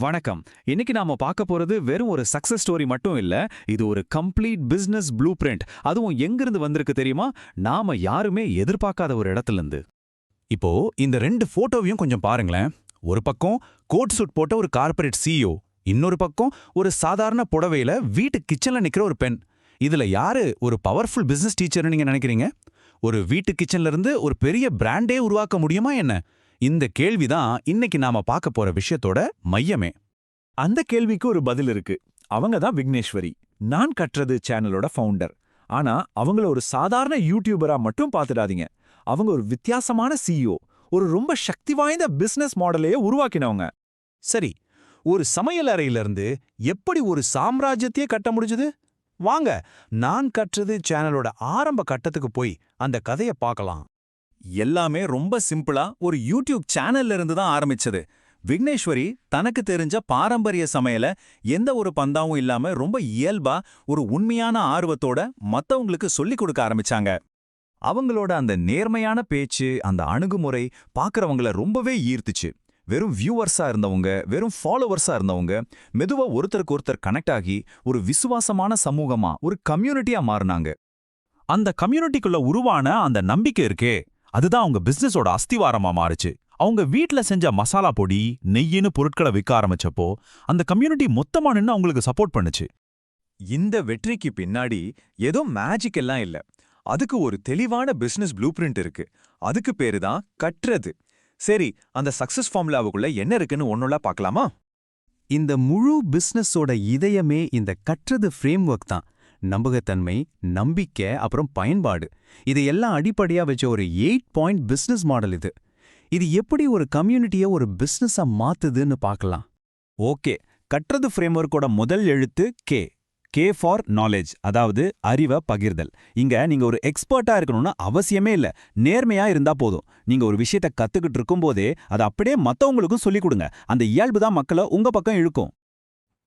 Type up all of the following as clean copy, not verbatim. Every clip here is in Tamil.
வணக்கம். இன்னைக்கு நாம பார்க்க போறது வெறும் ஒரு சக்சஸ் ஸ்டோரி மட்டும் இல்ல, இது ஒரு கம்ப்ளீட் பிசினஸ் ப்ளூ பிரிண்ட். அதுவும் எங்கிருந்து வந்திருக்கு தெரியுமா? நாம யாருமே எதிர்பார்க்காத ஒரு இடத்துல இருந்து. இப்போ இந்த ரெண்டு போட்டோவையும் கொஞ்சம் பாருங்களேன். ஒரு பக்கம் கோட் சூட் போட்ட ஒரு கார்ப்பரேட் சிஇஓ, இன்னொரு பக்கம் ஒரு சாதாரண புடவையில வீட்டு கிச்சன்ல நிக்கிற ஒரு பெண். இதுல யாரு ஒரு பவர்ஃபுல் பிசினஸ் டீச்சர்னு நீங்க நினைக்கிறீங்க? ஒரு வீட்டு கிச்சன்ல இருந்து ஒரு பெரிய பிராண்டே உருவாக்க முடியுமா என்ன? இந்த கேள்விதான் இன்னைக்கு நாம பார்க்க போற விஷயத்தோட மையமே. அந்த கேள்விக்கு ஒரு பதில் இருக்கு. அவங்க தான் விக்னேஸ்வரி, நான் கற்றது சேனலோட ஃபவுண்டர். ஆனா அவங்கள ஒரு சாதாரண யூடியூபரா மட்டும் பார்த்துடாதீங்க. அவங்க ஒரு வித்தியாசமான சிஇஓ, ஒரு ரொம்ப சக்தி வாய்ந்த பிசினஸ் மாடலையே உருவாக்கினவங்க. சரி, ஒரு சமையல் அறையிலிருந்து எப்படி ஒரு சாம்ராஜ்யத்தையே கட்ட முடிஞ்சது? வாங்க, நான் கற்றது சேனலோட ஆரம்ப கட்டத்துக்கு போய் அந்த கதையை பார்க்கலாம். எல்லாமே ரொம்ப சிம்பிளா ஒரு யூடியூப் சேனல்ல இருந்து தான் ஆரம்பிச்சது. விக்னேஸ்வரி தனக்கு தெரிஞ்ச பாரம்பரிய சமையல எந்த ஒரு பந்தாவும் இல்லாம ரொம்ப இயல்பா ஒரு உண்மையான ஆர்வத்தோட மத்தவங்களுக்கு சொல்லிக் கொடுக்க ஆரம்பிச்சாங்க. அவங்களோட அந்த நேர்மையான பேச்சு, அந்த அணுகுமுறை பார்க்கறவங்கள ரொம்பவே ஈர்த்துச்சு. வெறும் வியூவர்ஸா இருந்தவங்க, வெறும் ஃபாலோவர்ஸா இருந்தவங்க மெதுவா ஒருத்தருக்கு ஒருத்தர் கனெக்ட் ஆகி ஒரு விசுவாசமான சமூகமா, ஒரு கம்யூனிட்டியா மாறினாங்க. அந்த கம்யூனிட்டிக்குள்ள உருவான அந்த நம்பிக்கை இருக்கே, அதுதான் அவங்க பிசினஸோட அஸ்திவாரமா மாறுச்சு. அவங்க வீட்ல செஞ்ச மசாலா பொடி, நெய்யின்னு பொருட்களை விற்க ஆரம்பிச்சப்போ அந்த கம்யூனிட்டி மொத்தமா நின்னு அவங்களுக்கு சப்போர்ட் பண்ணுச்சு. இந்த வெற்றிக்கு பின்னாடி ஏதோ மேஜிக் எல்லாம் இல்ல. அதுக்கு ஒரு தெளிவான பிசினஸ் ப்ளூ பிரிண்ட் இருக்கு. அதுக்கு பேரு தான் கற்றது. சரி, அந்த சக்சஸ் ஃபார்முலாவுக்குள்ள என்ன இருக்குன்னு ஒன்னொன்னா பார்க்கலாமா? இந்த முழு பிசினஸோட இதயமே இந்த கற்றது ஃப்ரேம் ஒர்க் தான். நம்பகத்தன்மை, நம்பிக்கை, அப்புறம் பயன்பாடு, இதையெல்லாம் அடிப்படையா வச்ச ஒரு 8 பாயிண்ட் பிசினஸ் மாடல் இது. இது எப்படி ஒரு கம்யூனிட்டியை ஒரு பிசினஸா மாத்துதுன்னு பார்க்கலாம். ஓகே, கற்றது ஃப்ரேம்வொர்க்கோட முதல் எழுத்து கே. கே ஃபார் நாலேஜ், அதாவது அறிவை பகிர்தல். இங்க நீங்க ஒரு எக்ஸ்பர்ட்டா இருக்கணும்னு அவசியமே இல்ல, நேர்மையா இருந்தா போதும். நீங்க ஒரு விஷயத்த கத்துக்கிட்டு இருக்கும்போதே அதை அப்படியே மத்தவங்களுக்கும் சொல்லிக் கொடுங்க. அந்த இயல்பு தான் மக்களை உங்க பக்கம் இழுக்கும்.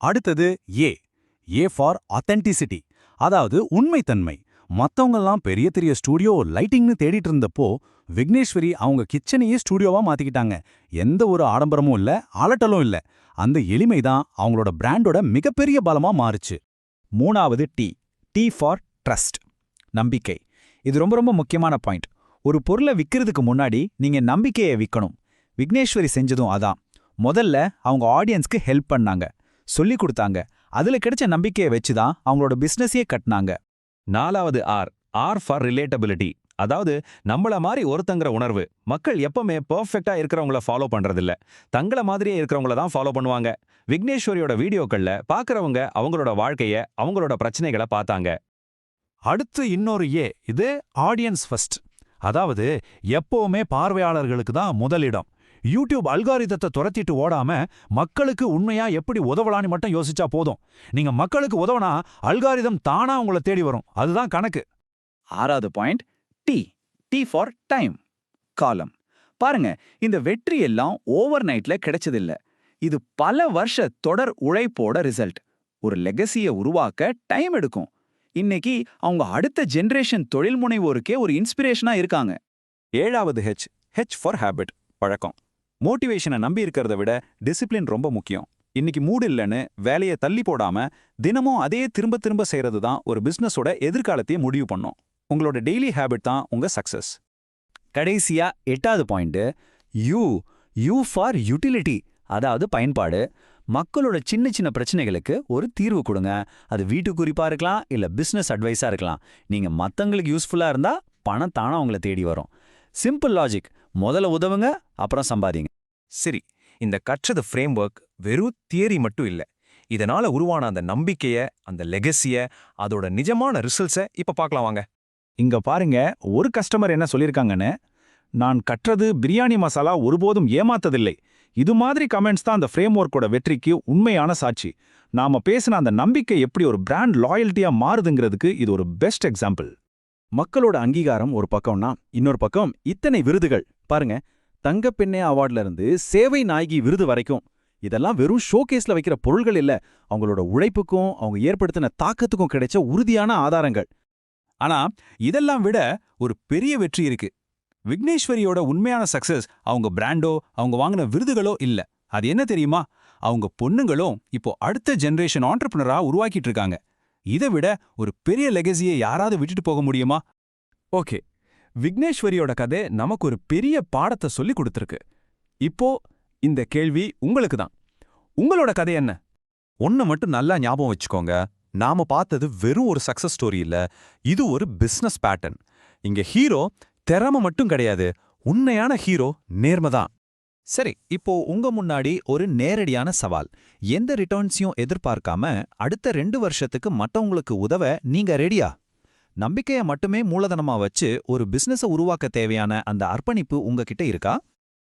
அடுத்தது ஏ. ஏ ஃபார் ஆத்தென்டிசிட்டி, அதாவது உண்மைத்தன்மை. மத்தவங்கெல்லாம் பெரிய பெரிய ஸ்டூடியோ, லைட்டிங்னு தேடிட்டு இருந்தப்போ விக்னேஸ்வரி அவங்க கிச்சனையே ஸ்டூடியோவா மாத்திக்கிட்டாங்க. எந்த ஒரு ஆடம்பரமும் இல்ல, அலட்டலும் இல்ல. அந்த எளிமை தான் அவங்களோட பிராண்டோட மிகப்பெரிய பலமா மாறுச்சு. மூணாவது டி. டி ஃபார் ட்ரஸ்ட், நம்பிக்கை. இது ரொம்ப ரொம்ப முக்கியமான பாயிண்ட். ஒரு பொருளை விற்கிறதுக்கு முன்னாடி நீங்க நம்பிக்கையை விற்கணும். விக்னேஸ்வரி செஞ்சதும் அதான். முதல்ல அவங்க ஆடியன்ஸ்க்கு ஹெல்ப் பண்ணாங்க, சொல்லிக் கொடுத்தாங்க. அதுல கிடைச்ச நம்பிக்கையை வச்சுதான் அவங்களோட பிசினஸையே கட்டினாங்க. நாலாவது ஆர். ஆர் ஃபார் ரிலேட்டபிலிட்டி, அதாவது நம்மள மாதிரி ஒருத்தங்கிற உணர்வு. மக்கள் எப்பவுமே பெர்ஃபெக்ட்டா இருக்கிறவங்கள ஃபாலோ பண்றதில்ல, தங்கள மாதிரியே இருக்கிறவங்கள தான் ஃபாலோ பண்ணுவாங்க. விக்னேஸ்வரியோட வீடியோக்கள்ல பார்க்கறவங்க அவங்களோட வாழ்க்கைய, அவங்களோட பிரச்சனைகளை பார்த்தாங்க. அடுத்து இன்னொரு ஏ. இது ஆடியன்ஸ் ஃபர்ஸ்ட், அதாவது எப்பவுமே பார்வையாளர்களுக்கு தான் முதலிடம். யூடியூப் அல்காரிதத்தை துரத்திட்டு ஓடாம மக்களுக்கு உண்மையா எப்படி உதவலான்னு மட்டும் யோசிச்சா போதும். நீங்க மக்களுக்கு உதவனா அல்காரிதம் தானா உங்களை தேடி வரும், அதுதான் கணக்கு. ஆறாவது point T. T for time, காலம். பாருங்க, இந்த வெற்றி எல்லாம் ஓவர் நைட்ல கிடைச்சதில்ல. இது பல வருஷ தொடர் உழைப்போட ரிசல்ட். ஒரு லெகசியை உருவாக்க டைம் எடுக்கும். இன்னைக்கு அவங்க அடுத்த ஜெனரேஷன் தொழில் முனைவோருக்கே ஒரு இன்ஸ்பிரேஷனா இருக்காங்க. ஏழாவது ஹெச். ஹெச் ஃபார் ஹேபிட், பழக்கம். மோட்டிவேஷனை நம்பி இருக்கிறத விட டிசிப்ளின் ரொம்ப முக்கியம். இன்னைக்கு மூடு இல்லைன்னு வேலையை தள்ளி போடாம தினமும் அதே திரும்ப திரும்ப செய்யறது தான் ஒரு பிசினஸோட எதிர்காலத்தையே முடிவு பண்ணும். உங்களோட டெய்லி ஹேபிட் தான் உங்க சக்சஸ். கடைசியா எட்டாவது point you. You for utility, அதாவது பயன்பாடு. மக்களோட சின்ன சின்ன பிரச்சனைகளுக்கு ஒரு தீர்வு கொடுங்க. அது வீட்டு குறிப்பா இருக்கலாம், இல்ல பிசினஸ் அட்வைஸா இருக்கலாம். நீங்க மத்தவங்களுக்கு யூஸ்ஃபுல்லா இருந்தா பணம் தானா உங்களை தேடி வரும். Simple logic. முதல்ல உதவுங்க, அப்புறம் சம்பாதிங்க. சரி, இந்த கற்றது ஃப்ரேம் ஒர்க் வெறும் தியரி மட்டும் இல்ல. இதனால உருவான அந்த நம்பிக்கைய, அந்த லெகசிய, அதோட நிஜமான ரிசல்ட்ஸை இப்ப பார்க்கலாம் வாங்க. இங்க பாருங்க, ஒரு கஸ்டமர் என்ன சொல்லிருக்காங்கன்னு. நான் கற்றது பிரியாணி மசாலா ஒருபோதும் ஏமாத்ததில்லை. இது மாதிரி கமெண்ட்ஸ் தான் அந்த ஃப்ரேம் ஒர்க்கோட வெற்றிக்கு உண்மையான சாட்சி. நாம பேசின அந்த நம்பிக்கை எப்படி ஒரு பிராண்ட் லாயல்ட்டியா மாறுதுங்கிறதுக்கு இது ஒரு பெஸ்ட் எக்ஸாம்பிள். மக்களோட அங்கீகாரம் ஒரு பக்கம்னா, இன்னொரு பக்கம் இத்தனை விருதுகள் பாருங்க. தங்கப்பெண்ணே அவார்ட்ல இருந்து சேவை நாயகி விருது வரைக்கும். இதெல்லாம் வெறும் ஷோகேஸ்ல வைக்கிற பொருள்கள் இல்ல, அவங்களோட உழைப்புக்கும் அவங்க ஏற்படுத்தின தாக்கத்துக்கும் கிடைச்ச உறுதியான ஆதாரங்கள். ஆனா இதெல்லாம் விட ஒரு பெரிய வெற்றி இருக்கு. விக்னேஸ்வரியோட உண்மையான சக்சஸ் அவங்க பிராண்டோ, அவங்க வாங்கின விருதுகளோ இல்ல. அது என்ன தெரியுமா? அவங்க பொண்ணுங்களும் இப்போ அடுத்த ஜெனரேஷன் ஆண்டர்பிரினரா உருவாக்கிட்டு இருக்காங்க. இதை விட ஒரு பெரிய லெகசியை யாராவது விட்டுட்டு போக முடியுமா? ஓகே, விக்னேஸ்வரியோட கதை நமக்கு ஒரு பெரிய பாடத்தை சொல்லி கொடுத்துருக்கு. இப்போ இந்த கேள்வி உங்களுக்கு தான். உங்களோட கதை என்ன? ஒன்னு மட்டும் நல்லா ஞாபகம் வச்சுக்கோங்க, நாம பார்த்தது வெறும் ஒரு சக்சஸ் ஸ்டோரி இல்ல, இது ஒரு பிசினஸ் பேட்டர்ன். இங்க ஹீரோ திறமை மட்டும் கிடையாது, உண்மையான ஹீரோ நேர்மைதான். சரி, இப்போ உங்க முன்னாடி ஒரு நேரடியான சவால். எந்த ரிட்டர்ன்ஸையும் எதிர்பார்க்காம அடுத்த 2 வருஷத்துக்கு மத்தவங்களுக்கு உதவ நீங்க ரெடியா? நம்பிக்கைய மட்டுமே மூலதனமா வச்சு ஒரு பிசினஸ உருவாக்க தேவையான அந்த அர்ப்பணிப்பு உங்ககிட்ட இருக்கா?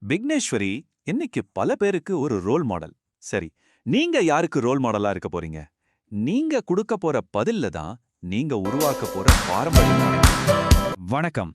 விக்னேஸ்வரி இன்னைக்கு பல பேருக்கு ஒரு ரோல் மாடல். சரி, நீங்க யாருக்கு ரோல் மாடலா இருக்க போறீங்க? நீங்க கொடுக்க போற பதில்ல தான் நீங்க உருவாக்க போற பாரம்பரியம். வணக்கம்.